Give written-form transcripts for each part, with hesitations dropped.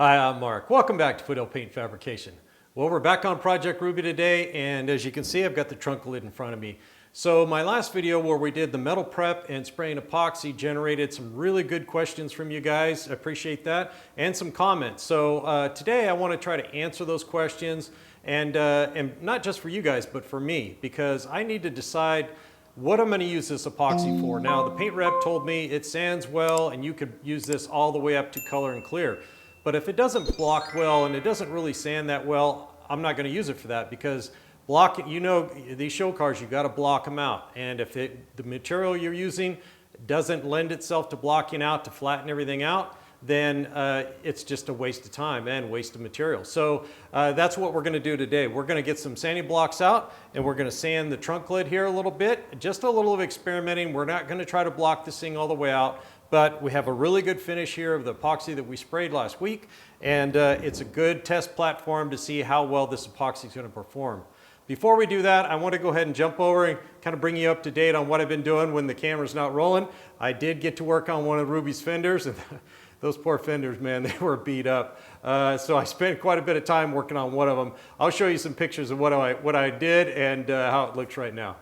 Hi, I'm Mark. Welcome back to Foothill Paint Fabrication. Well, we're back on Project Ruby today, and as you can see, I've got the trunk lid in front of me. So my last video where we did the metal prep and spraying epoxy generated some really good questions from you guys. I appreciate that, and some comments. So today I want to try to answer those questions, and not just for you guys, but for me, because I need to decide what I'm going to use this epoxy for. Now, the paint rep told me it sands well, and you could use this all the way up to color and clear. But if it doesn't block well and it doesn't really sand that well, I'm not going to use it for that, because these show cars, you got to block them out. And if the material you're using doesn't lend itself to blocking out, to flatten everything out, then it's just a waste of time and waste of material. So that's what we're going to do today. We're going to get some sanding blocks out, and we're going to sand the trunk lid here a little bit. Just a little of experimenting. We're not going to try to block this thing all the way out, but we have a really good finish here of the epoxy that we sprayed last week, and it's a good test platform to see how well this epoxy is going to perform. Before we do that, I want to go ahead and jump over and kind of bring you up to date on what I've been doing when the camera's not rolling. I did get to work on one of Ruby's Fenders, and those poor Fenders, man, they were beat up. So I spent quite a bit of time working on one of them. I'll show you some pictures of what I did and how it looks right now.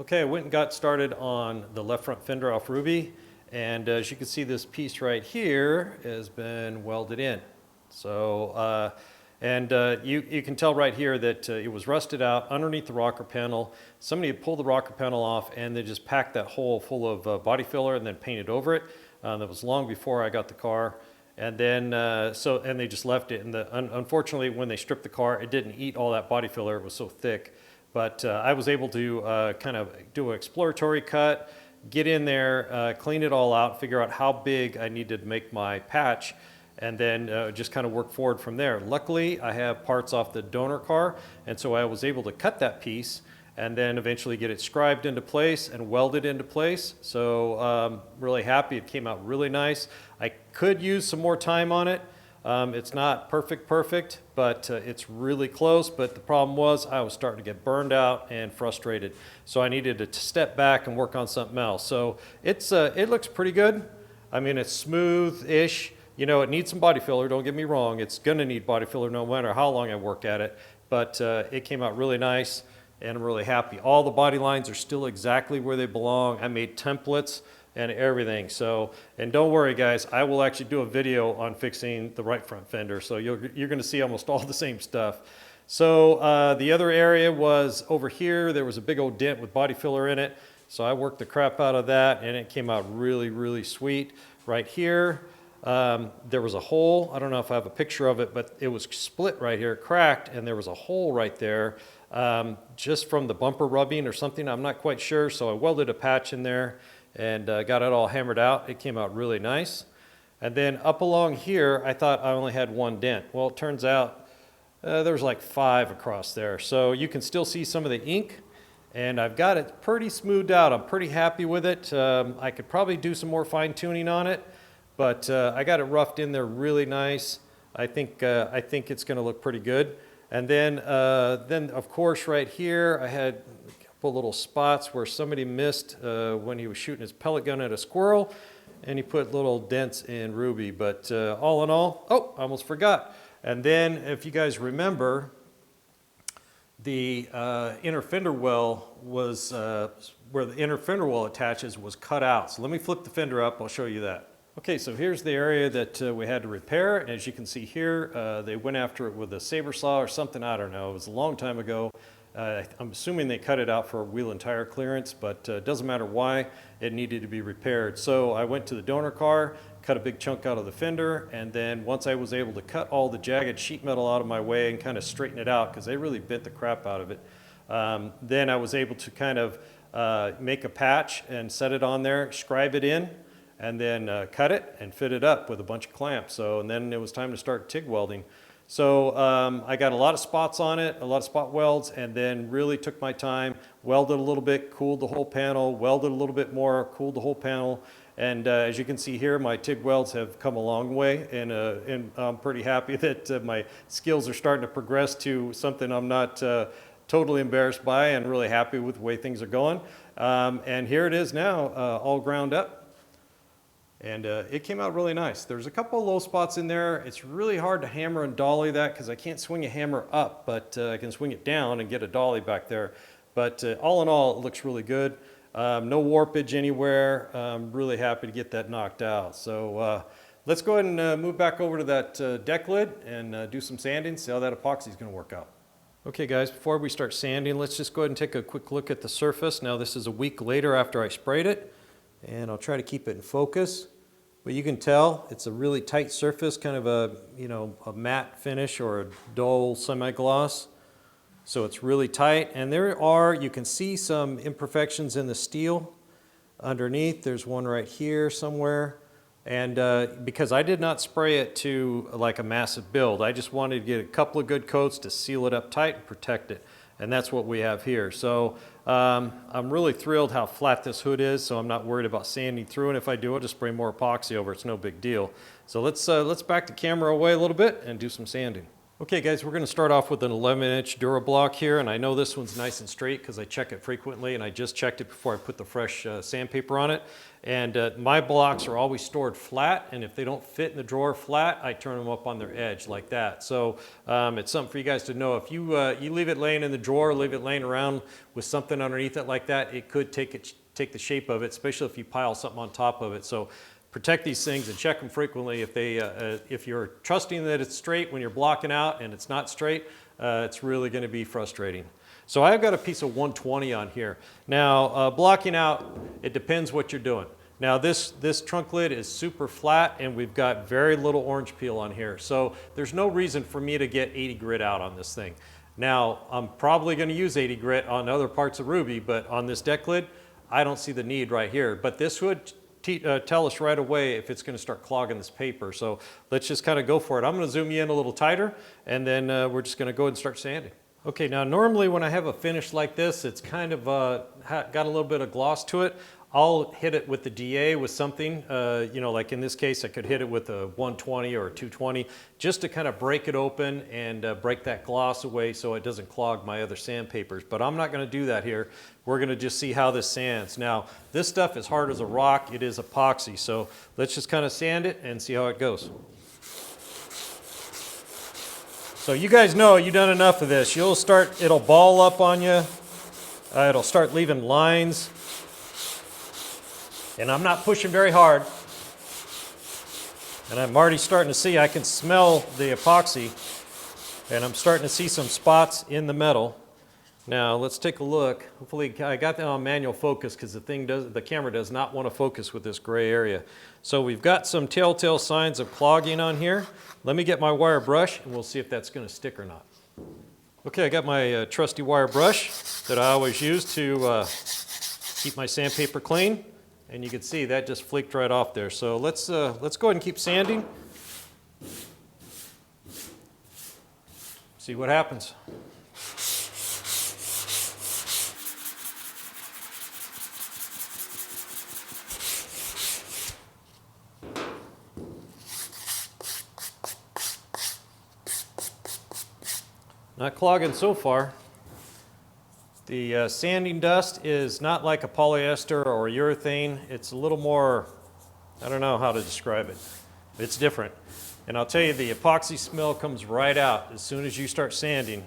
Okay, I went and got started on the left front fender off Ruby, and as you can see, this piece right here has been welded in. So, you can tell right here that it was rusted out underneath the rocker panel. Somebody had pulled the rocker panel off, and they just packed that hole full of body filler and then painted over it. That was long before I got the car. And then, and they just left it. And unfortunately, when they stripped the car, it didn't eat all that body filler. It was so thick. But I was able to kind of do an exploratory cut, get in there, clean it all out, figure out how big I needed to make my patch, and then just kind of work forward from there. Luckily, I have parts off the donor car, and so I was able to cut that piece and then eventually get it scribed into place and welded into place. So really happy. It came out really nice. I could use some more time on it. It's not perfect, but it's really close. But the problem was I was starting to get burned out and frustrated. So I needed to step back and work on something else. So it looks pretty good. I mean, it's smooth-ish. You know, it needs some body filler, don't get me wrong. It's gonna need body filler no matter how long I work at it. But it came out really nice, and I'm really happy. All the body lines are still exactly where they belong. I made templates and everything. So, and don't worry guys, I will actually do a video on fixing the right front fender. So you're going to see almost all the same stuff. So the other area was over here. There was a big old dent with body filler in it. So I worked the crap out of that, and it came out really, really sweet. Right here, there was a hole. I don't know if I have a picture of it, but it was split right here, cracked, and there was a hole right there just from the bumper rubbing or something. I'm not quite sure. So I welded a patch in there and got it all hammered out. It came out really nice. And then up along here, I thought I only had one dent. Well, it turns out there's like 5 across there. So you can still see some of the ink, and I've got it pretty smoothed out. I'm pretty happy with it. I could probably do some more fine tuning on it, but I got it roughed in there really nice. I think it's gonna look pretty good. And then of course right here, I had little spots where somebody missed when he was shooting his pellet gun at a squirrel, and he put little dents in Ruby. But all in all, oh, I almost forgot. And then if you guys remember, the inner fender well was where the inner fender well attaches was cut out. So let me flip the fender up, I'll show you that. Okay, so here's the area that we had to repair. As you can see here, they went after it with a saber saw or something, I don't know. It was a long time ago. I'm assuming they cut it out for wheel and tire clearance, but it doesn't matter why, it needed to be repaired. So I went to the donor car, cut a big chunk out of the fender, and then once I was able to cut all the jagged sheet metal out of my way and kind of straighten it out, because they really bent the crap out of it, then I was able to kind of make a patch and set it on there, scribe it in, and then cut it and fit it up with a bunch of clamps. So, and then it was time to start TIG welding. So I got a lot of spots on it, a lot of spot welds, and then really took my time, welded a little bit, cooled the whole panel, welded a little bit more, cooled the whole panel, And as you can see here, my TIG welds have come a long way, and I'm pretty happy that my skills are starting to progress to something I'm not totally embarrassed by, and really happy with the way things are going. And here it is now, all ground up. And it came out really nice. There's a couple of low spots in there. It's really hard to hammer and dolly that because I can't swing a hammer up, but I can swing it down and get a dolly back there. But all in all, it looks really good. No warpage anywhere. I'm really happy to get that knocked out. So let's go ahead and move back over to that deck lid and do some sanding, see how that epoxy is going to work out. Okay guys, before we start sanding, let's just go ahead and take a quick look at the surface. Now this is a week later after I sprayed it, and I'll try to keep it in focus. But you can tell it's a really tight surface, kind of a, a matte finish or a dull semi-gloss. So it's really tight, and you can see some imperfections in the steel underneath. There's one right here somewhere. And because I did not spray it to like a massive build, I just wanted to get a couple of good coats to seal it up tight and protect it. And that's what we have here. So I'm really thrilled how flat this hood is, so I'm not worried about sanding through. And if I do, I'll just spray more epoxy over. It's no big deal. So let's back the camera away a little bit and do some sanding. Okay guys, we're going to start off with an 11-inch Durablock here, and I know this one's nice and straight because I check it frequently, and I just checked it before I put the fresh sandpaper on it. And my blocks are always stored flat, and if they don't fit in the drawer flat, I turn them up on their edge like that. So it's something for you guys to know. If you leave it laying in the drawer, leave it laying around with something underneath it like that, it could take the shape of it, especially if you pile something on top of it. So protect these things and check them frequently. If you're trusting that it's straight when you're blocking out and it's not straight, it's really going to be frustrating. So I've got a piece of 120 on here. Now blocking out, it depends what you're doing. Now this trunk lid is super flat, and we've got very little orange peel on here. So there's no reason for me to get 80 grit out on this thing. Now I'm probably going to use 80 grit on other parts of Ruby, but on this deck lid, I don't see the need right here. But this would tell us right away if it's going to start clogging this paper. So let's just kind of go for it. I'm going to zoom you in a little tighter, and then we're just going to go ahead and start sanding. Okay, now normally when I have a finish like this, it's kind of got a little bit of gloss to it. I'll hit it with the DA with something, like in this case, I could hit it with a 120 or a 220 just to kind of break it open and break that gloss away so it doesn't clog my other sandpapers. But I'm not going to do that here. We're going to just see how this sands. Now, this stuff is hard as a rock. It is epoxy. So let's just kind of sand it and see how it goes. So you guys know you've done enough of this. It'll ball up on you. It'll start leaving lines. And I'm not pushing very hard. And I'm already starting to see, I can smell the epoxy, and I'm starting to see some spots in the metal. Now let's take a look. Hopefully I got that on manual focus because the camera does not want to focus with this gray area. So we've got some telltale signs of clogging on here. Let me get my wire brush and we'll see if that's going to stick or not. Okay, I got my trusty wire brush that I always use to keep my sandpaper clean. And you can see that just flaked right off there. So let's go ahead and keep sanding. See what happens. Not clogging so far. The sanding dust is not like a polyester or urethane. It's a little more, I don't know how to describe it. It's different. And I'll tell you, the epoxy smell comes right out as soon as you start sanding.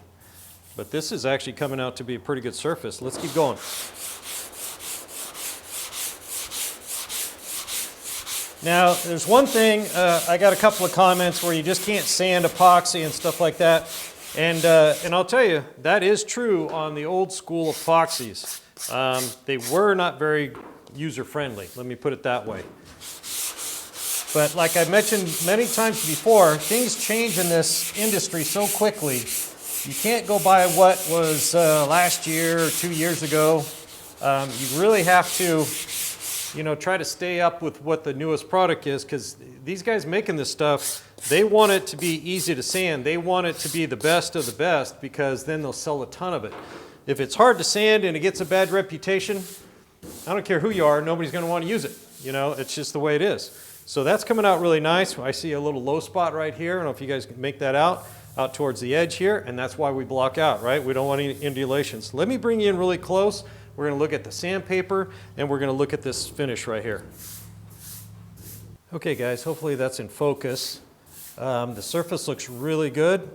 But this is actually coming out to be a pretty good surface. Let's keep going. Now, there's one thing, I got a couple of comments where you just can't sand epoxy and stuff like that. And I'll tell you, that is true on the old school epoxies. They were not very user-friendly, let me put it that way. But like I've mentioned many times before, things change in this industry so quickly. You can't go by what was last year or 2 years ago. You really have to, try to stay up with what the newest product is, because these guys making this stuff, they want it to be easy to sand. They want it to be the best of the best, because then they'll sell a ton of it. If it's hard to sand and it gets a bad reputation, I don't care who you are, nobody's going to want to use it. You know, it's just the way it is. So that's coming out really nice. I see a little low spot right here. I don't know if you guys can make that out towards the edge here, and that's why we block out, right? We don't want any undulations. Let me bring you in really close. We're gonna look at the sandpaper, and we're gonna look at this finish right here. Okay guys, hopefully that's in focus. The surface looks really good.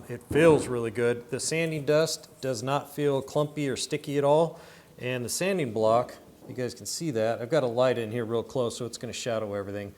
It feels really good. The sanding dust does not feel clumpy or sticky at all. And the sanding block, you guys can see that. I've got a light in here real close, so it's going to shadow everything.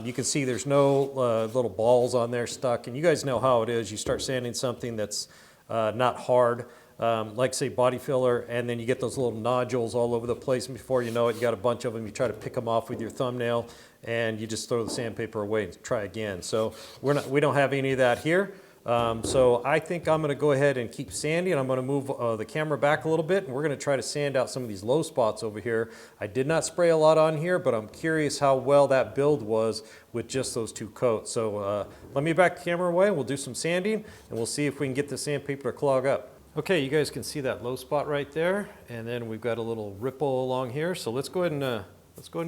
You can see there's no little balls on there stuck. And you guys know how it is. You start sanding something that's not hard, like say body filler, and then you get those little nodules all over the place. And before you know it, you got a bunch of them. You try to pick them off with your thumbnail, and you just throw the sandpaper away and try again. So we don't have any of that here. So I think I'm going to go ahead and keep sanding. I'm going to move the camera back a little bit, and we're going to try to sand out some of these low spots over here. I did not spray a lot on here, but I'm curious how well that build was with just those 2 coats. So let me back the camera away, and we'll do some sanding, and we'll see if we can get the sandpaper to clog up. Okay, you guys can see that low spot right there, and then we've got a little ripple along here. So let's go ahead and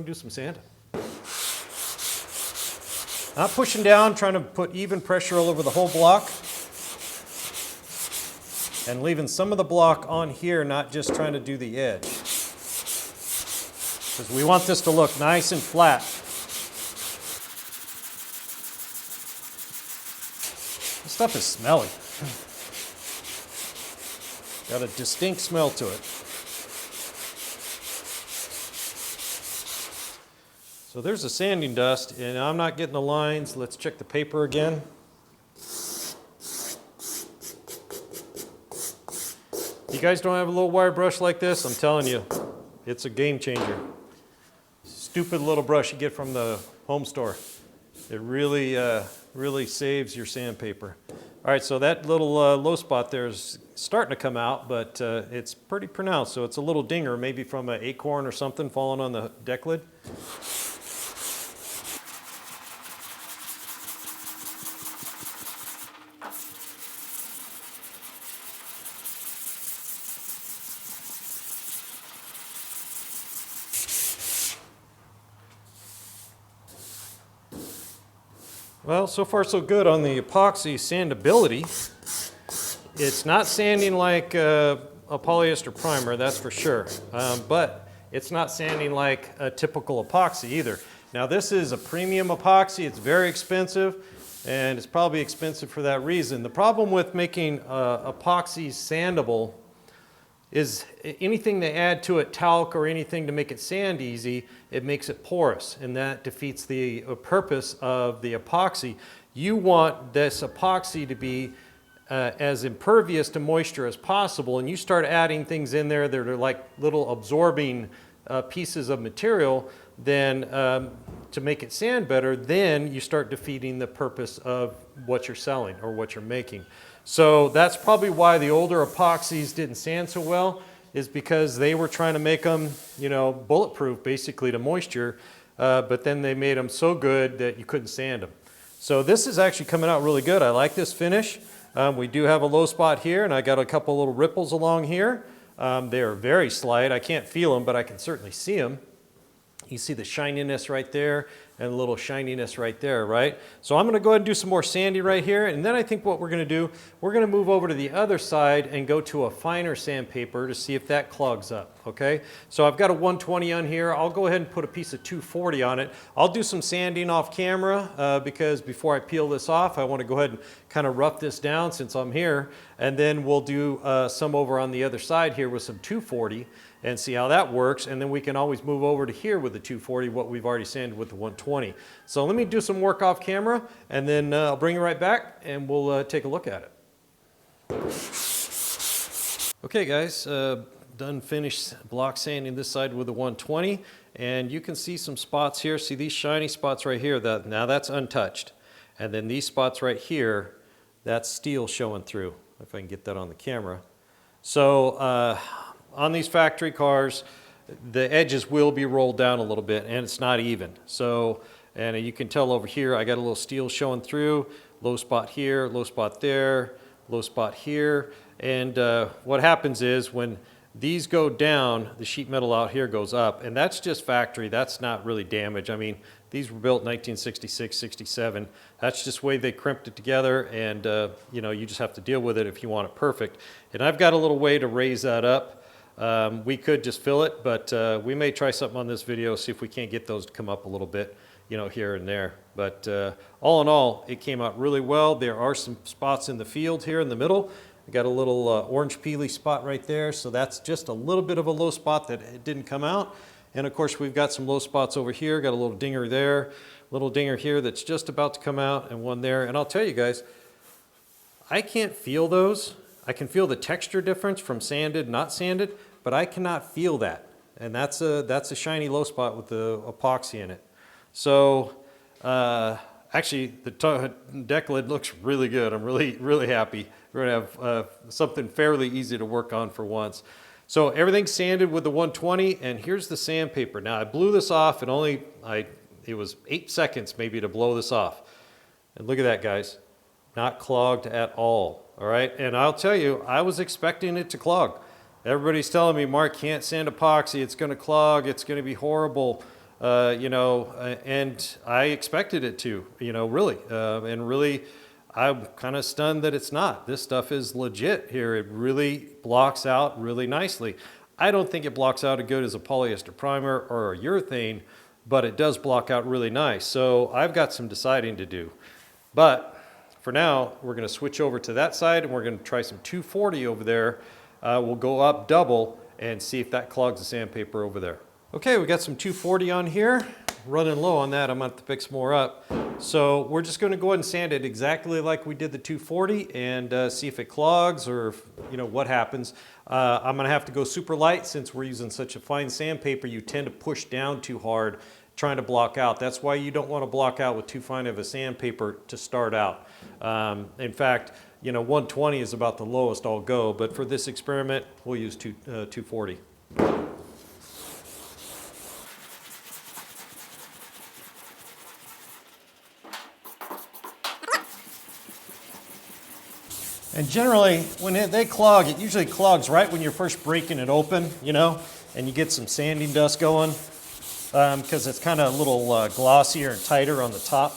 do some sanding. Not pushing down, trying to put even pressure all over the whole block. And leaving some of the block on here, not just trying to do the edge. Because we want this to look nice and flat. This stuff is smelly. Got a distinct smell to it. So there's the sanding dust, and I'm not getting the lines. Let's check the paper again. You guys don't have a little wire brush like this? I'm telling you, it's a game changer. Stupid little brush you get from the home store. It really, really saves your sandpaper. All right, so that little low spot there is starting to come out, but it's pretty pronounced. So it's a little dinger, maybe from an acorn or something falling on the deck lid. Well, so far so good on the epoxy sandability. It's not sanding like a polyester primer, that's for sure. But it's not sanding like a typical epoxy either. Now this is a premium epoxy, it's very expensive, and it's probably expensive for that reason. The problem with making epoxy sandable is anything they add to it, talc or anything to make it sand easy, it makes it porous, and that defeats the purpose of the epoxy. You want this epoxy to be as impervious to moisture as possible, and you start adding things in there that are like little absorbing pieces of material, then to make it sand better, then you start defeating the purpose of what you're selling or what you're making. So that's probably why the older epoxies didn't sand so well, is because they were trying to make them, you know, bulletproof basically to moisture, but then they made them so good that you couldn't sand them. So this is actually coming out really good. I like this finish. We do have a low spot here, and I got a couple little ripples along here. They are very slight. I can't feel them, but I can certainly see them. You see the shininess right there and a little shininess right there, right? So I'm going to go ahead and do some more sanding right here, and then I think what we're going to do, we're going to move over to the other side and go to a finer sandpaper to see if that clogs up, okay? So I've got a 120 on here. I'll go ahead and put a piece of 240 on it. I'll do some sanding off camera because before I peel this off, I want to go ahead and kind of rough this down since I'm here, and then we'll do some over on the other side here with some 240 and see how that works, and then we can always move over to here with the 240, what we've already sanded with the 120. So let me do some work off camera, and then I'll bring it right back, and we'll take a look at it. Okay guys, done finished block sanding this side with the 120, and you can see some spots here. See these shiny spots right here? Now that's untouched. And then these spots right here, that's steel showing through, if I can get that on the camera. So on these factory cars, the edges will be rolled down a little bit, and it's not even. So, and you can tell over here, I got a little steel showing through, low spot here, low spot there, low spot here. And what happens is when These go down, the sheet metal out here goes up, and that's just factory. That's not really damage. I mean, these were built in 1966, 67. That's just the way they crimped it together, and you know, you just have to deal with it if you want it perfect. And I've got a little way to raise that up. We could just fill it, but we may try something on this video, see if we can't get those to come up a little bit, you know, here and there. But all in all, it came out really well. There are some spots in the field here in the middle. I got a little orange peely spot right there, so that's just a little bit of a low spot that it didn't come out. And of course, we've got some low spots over here. Got a little dinger there, little dinger here that's just about to come out, and one there. And I'll tell you guys, I can't feel those. I can feel the texture difference from sanded, not sanded, but I cannot feel that. And that's a shiny low spot with the epoxy in it. So actually, the deck lid looks really good. I'm really happy. We're gonna have something fairly easy to work on for once. So everything's sanded with the 120, and here's the sandpaper. Now I blew this off, and it was 8 seconds maybe to blow this off. And look at that, guys. Not clogged at all right? And I'll tell you, I was expecting it to clog. Everybody's telling me, Mark, can't sand epoxy, it's gonna clog, it's gonna be horrible. You know, and I expected it to, you know, really. And really, I'm kind of stunned that it's not. This stuff is legit here. It really blocks out really nicely. I don't think it blocks out as good as a polyester primer or a urethane, but it does block out really nice. So I've got some deciding to do. But for now, we're going to switch over to that side, and we're going to try some 240 over there. We'll go up double and see if that clogs the sandpaper over there. Okay, we got some 240 on here. Running low on that, I'm going to have to pick some more up. So we're just going to go ahead and sand it exactly like we did the 240 and see if it clogs or if, you know, what happens. I'm going to have to go super light since we're using such a fine sandpaper. You tend to push down too hard trying to block out. That's why you don't want to block out with too fine of a sandpaper to start out. In fact, you know, 120 is about the lowest I'll go, but for this experiment, we'll use 240. And generally, when they clog, it usually clogs right when you're first breaking it open, you know, and you get some sanding dust going because it's kind of a little glossier and tighter on the top.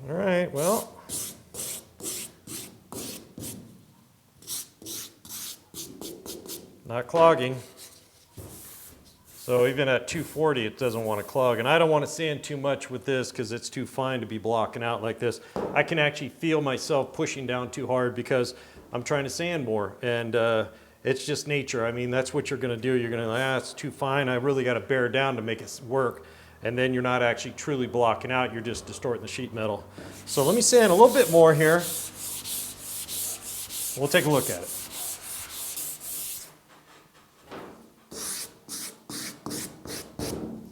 All right, well. Not clogging. So even at 240, it doesn't want to clog. And I don't want to sand too much with this because it's too fine to be blocking out like this. I can actually feel myself pushing down too hard because I'm trying to sand more. And it's just nature. I mean, that's what you're going to do. You're going to, it's too fine. I really got to bear down to make it work. And then you're not actually truly blocking out. You're just distorting the sheet metal. So let me sand a little bit more here. We'll take a look at it.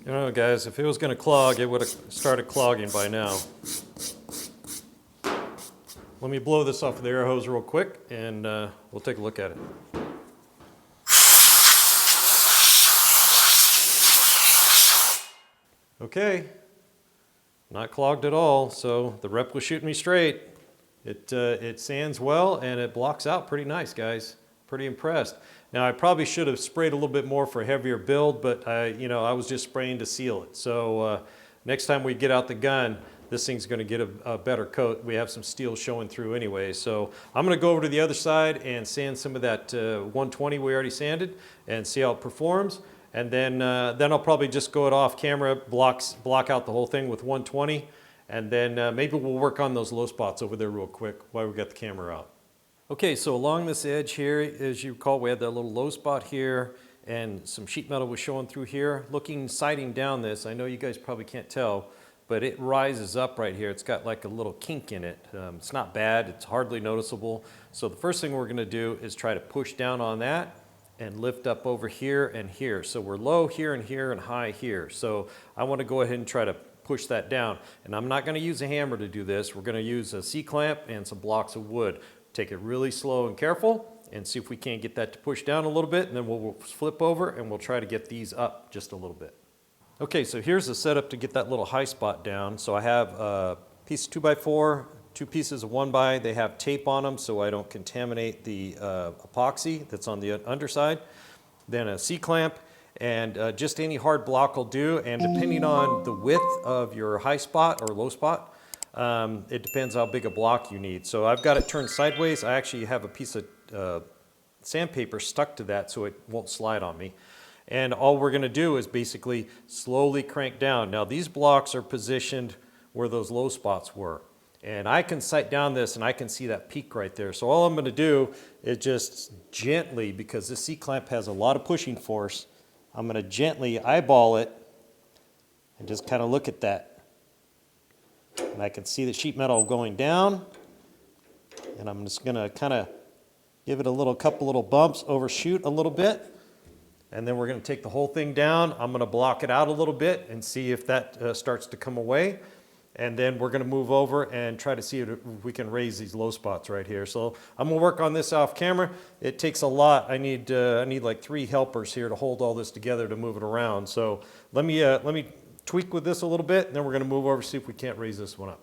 You know, guys, if it was going to clog, it would have started clogging by now. Let me blow this off with the air hose real quick, and we'll take a look at it. Okay, not clogged at all, so the rep was shooting me straight. It sands well, and it blocks out pretty nice, guys. Pretty impressed. Now, I probably should have sprayed a little bit more for a heavier build, but you know, I was just spraying to seal it. So next time we get out the gun, this thing's going to get a better coat. We have some steel showing through anyway. So I'm going to go over to the other side and sand some of that 120 we already sanded and see how it performs. And then I'll probably just go it off camera, block out the whole thing with 120, and then maybe we'll work on those low spots over there real quick while we got the camera out. Okay, so along this edge here, as you recall, we had that little low spot here, and some sheet metal was showing through here. Sighting down this, I know you guys probably can't tell, but it rises up right here. It's got like a little kink in it. It's not bad, it's hardly noticeable. So the first thing we're gonna do is try to push down on that and lift up over here and here. So we're low here and here and high here. So I wanna go ahead and try to push that down. And I'm not gonna use a hammer to do this. We're gonna use a C-clamp and some blocks of wood. Take it really slow and careful and see if we can't get that to push down a little bit, and then we'll flip over and we'll try to get these up just a little bit. Okay, so here's the setup to get that little high spot down. So I have a piece of 2x4, two pieces of 1x. They have tape on them so I don't contaminate the epoxy that's on the underside. Then a C-clamp, and just any hard block will do. And depending on the width of your high spot or low spot, it depends how big a block you need. So I've got it turned sideways. I actually have a piece of sandpaper stuck to that so it won't slide on me. And all we're gonna do is basically slowly crank down. Now these blocks are positioned where those low spots were. And I can sight down this and I can see that peak right there. So all I'm gonna do is just gently, because this C-clamp has a lot of pushing force, I'm gonna gently eyeball it and just kind of look at that. And I can see the sheet metal going down. And I'm just gonna kind of give it a couple little bumps, overshoot a little bit. And then we're going to take the whole thing down. I'm going to block it out a little bit and see if that starts to come away. And then we're going to move over and try to see if we can raise these low spots right here. So I'm going to work on this off camera. It takes a lot. I need like 3 helpers here to hold all this together to move it around. So let me tweak with this a little bit, and then we're going to move over, see if we can't raise this one up.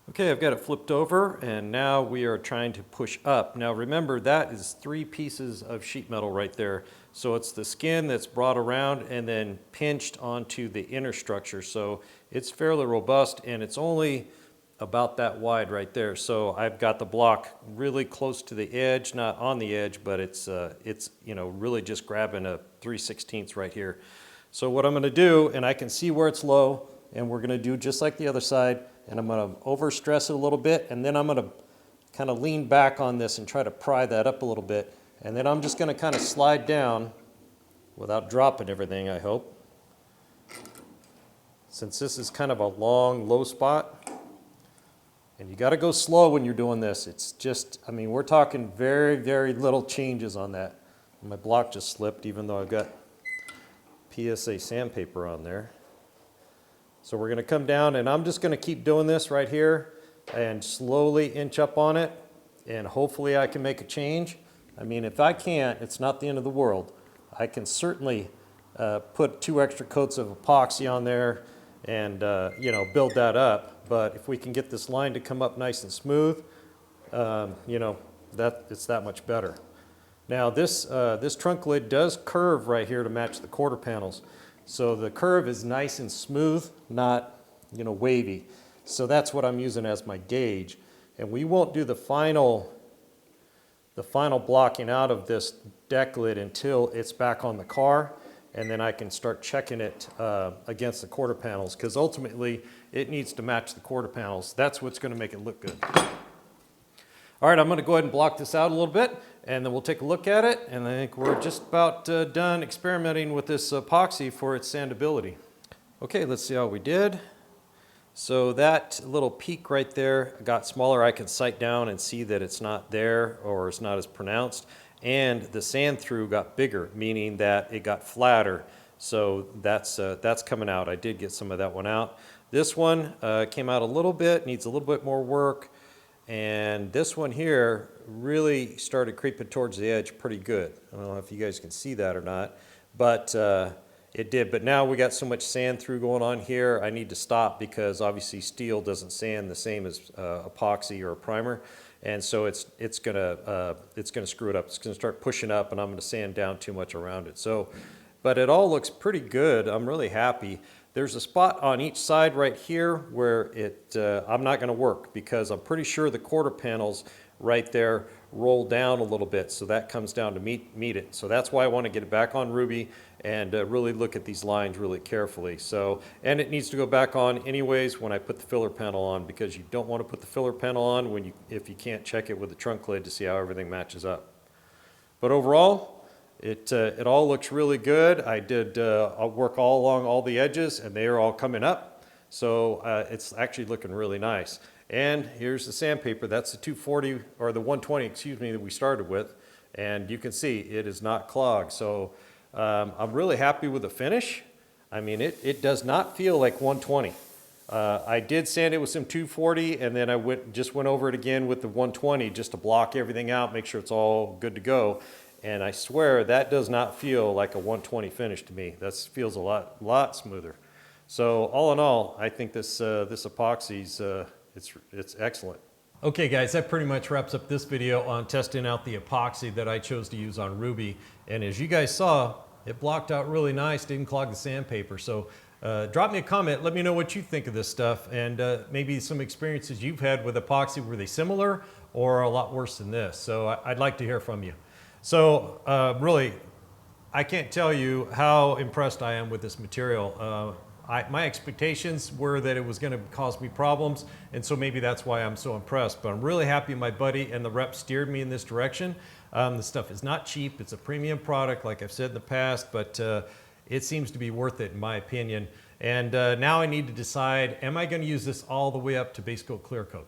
Okay, I've got it flipped over, and now we are trying to push up. Now remember, that is 3 pieces of sheet metal right there. So it's the skin that's brought around and then pinched onto the inner structure. So it's fairly robust, and it's only about that wide right there. So I've got the block really close to the edge, not on the edge, but it's you know, really just grabbing a 3/16 right here. So what I'm going to do, and I can see where it's low, and we're going to do just like the other side, and I'm going to overstress it a little bit, and then I'm going to kind of lean back on this and try to pry that up a little bit. And then I'm just going to kind of slide down without dropping everything, I hope. Since this is kind of a long, low spot, and you got to go slow when you're doing this. It's just, I mean, we're talking very, very little changes on that. My block just slipped, even though I've got PSA sandpaper on there. So we're going to come down, and I'm just going to keep doing this right here and slowly inch up on it, and hopefully I can make a change. I mean, if I can't, it's not the end of the world. I can certainly put 2 extra coats of epoxy on there and you know, build that up. But if we can get this line to come up nice and smooth, you know, it's that much better. Now this trunk lid does curve right here to match the quarter panels. So the curve is nice and smooth, not, you know, wavy. So that's what I'm using as my gauge. And we won't do the final blocking out of this deck lid until it's back on the car, and then I can start checking it against the quarter panels, because ultimately it needs to match the quarter panels. That's what's going to make it look good. All right, I'm going to go ahead and block this out a little bit, and then we'll take a look at it, and I think we're just about done experimenting with this epoxy for its sandability. Okay, let's see how we did. So that little peak right there got smaller. I can sight down and see that it's not there, or it's not as pronounced. And the sand through got bigger, meaning that it got flatter. So that's coming out. I did get some of that one out. This one came out a little bit, needs a little bit more work. And this one here really started creeping towards the edge pretty good. I don't know if you guys can see that or not, but it did. But now we got so much sand through going on here, I need to stop, because obviously steel doesn't sand the same as epoxy or a primer. And so it's gonna screw it up. It's gonna start pushing up, and I'm gonna sand down too much around it. So, but it all looks pretty good. I'm really happy. There's a spot on each side right here where I'm not gonna work, because I'm pretty sure the quarter panels right there roll down a little bit, so that comes down to meet it. So that's why I want to get it back on Ruby and really look at these lines really carefully. So, and it needs to go back on anyways when I put the filler panel on, because you don't want to put the filler panel on if you can't check it with the trunk lid to see how everything matches up. But overall, it all looks really good. I did work all along all the edges, and they are all coming up. So it's actually looking really nice. And here's the sandpaper. That's the 240, or the 120, excuse me, that we started with. And you can see it is not clogged. So I'm really happy with the finish. I mean, it does not feel like 120. I did sand it with some 240, and then I just went over it again with the 120 just to block everything out, make sure it's all good to go. And I swear that does not feel like a 120 finish to me. That feels a lot smoother. So all in all, I think this epoxy's it's excellent. Okay guys, that pretty much wraps up this video on testing out the epoxy that I chose to use on Ruby. And as you guys saw, it blocked out really nice, didn't clog the sandpaper. So drop me a comment, let me know what you think of this stuff, and maybe some experiences you've had with epoxy. Were they similar or a lot worse than this? So I'd like to hear from you. So really, I can't tell you how impressed I am with this material. My expectations were that it was going to cause me problems, and so maybe that's why I'm so impressed. But I'm really happy my buddy and the rep steered me in this direction. The stuff is not cheap. It's a premium product, like I've said in the past, but it seems to be worth it in my opinion. And now I need to decide, am I going to use this all the way up to base coat clear coat?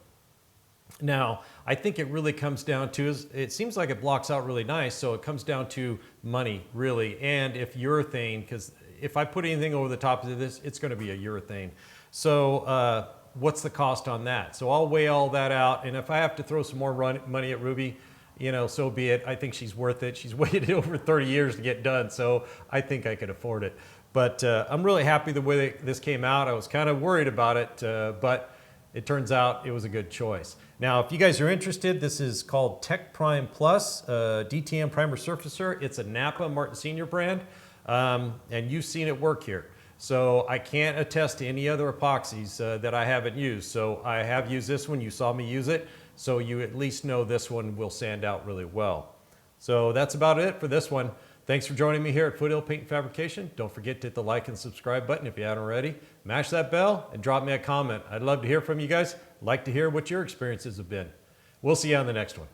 Now, I think it really comes down to, it seems like it blocks out really nice, so it comes down to money, really, and if urethane, because if I put anything over the top of this, it's going to be a urethane. So what's the cost on that? So I'll weigh all that out, and if I have to throw some more money at Ruby, you know, so be it. I think she's worth it. She's waited over 30 years to get done, so I think I could afford it. But I'm really happy the way this came out. I was kind of worried about it, but it turns out it was a good choice. Now, if you guys are interested, this is called Tech Prime Plus DTM Primer Surfacer. It's a Napa Martin Senior brand, and you've seen it work here. So I can't attest to any other epoxies that I haven't used. So I have used this one. You saw me use it. So you at least know this one will stand out really well. So that's about it for this one. Thanks for joining me here at Foothill Paint and Fabrication. Don't forget to hit the like and subscribe button if you haven't already. Mash that bell and drop me a comment. I'd love to hear from you guys. I'd like to hear what your experiences have been. We'll see you on the next one.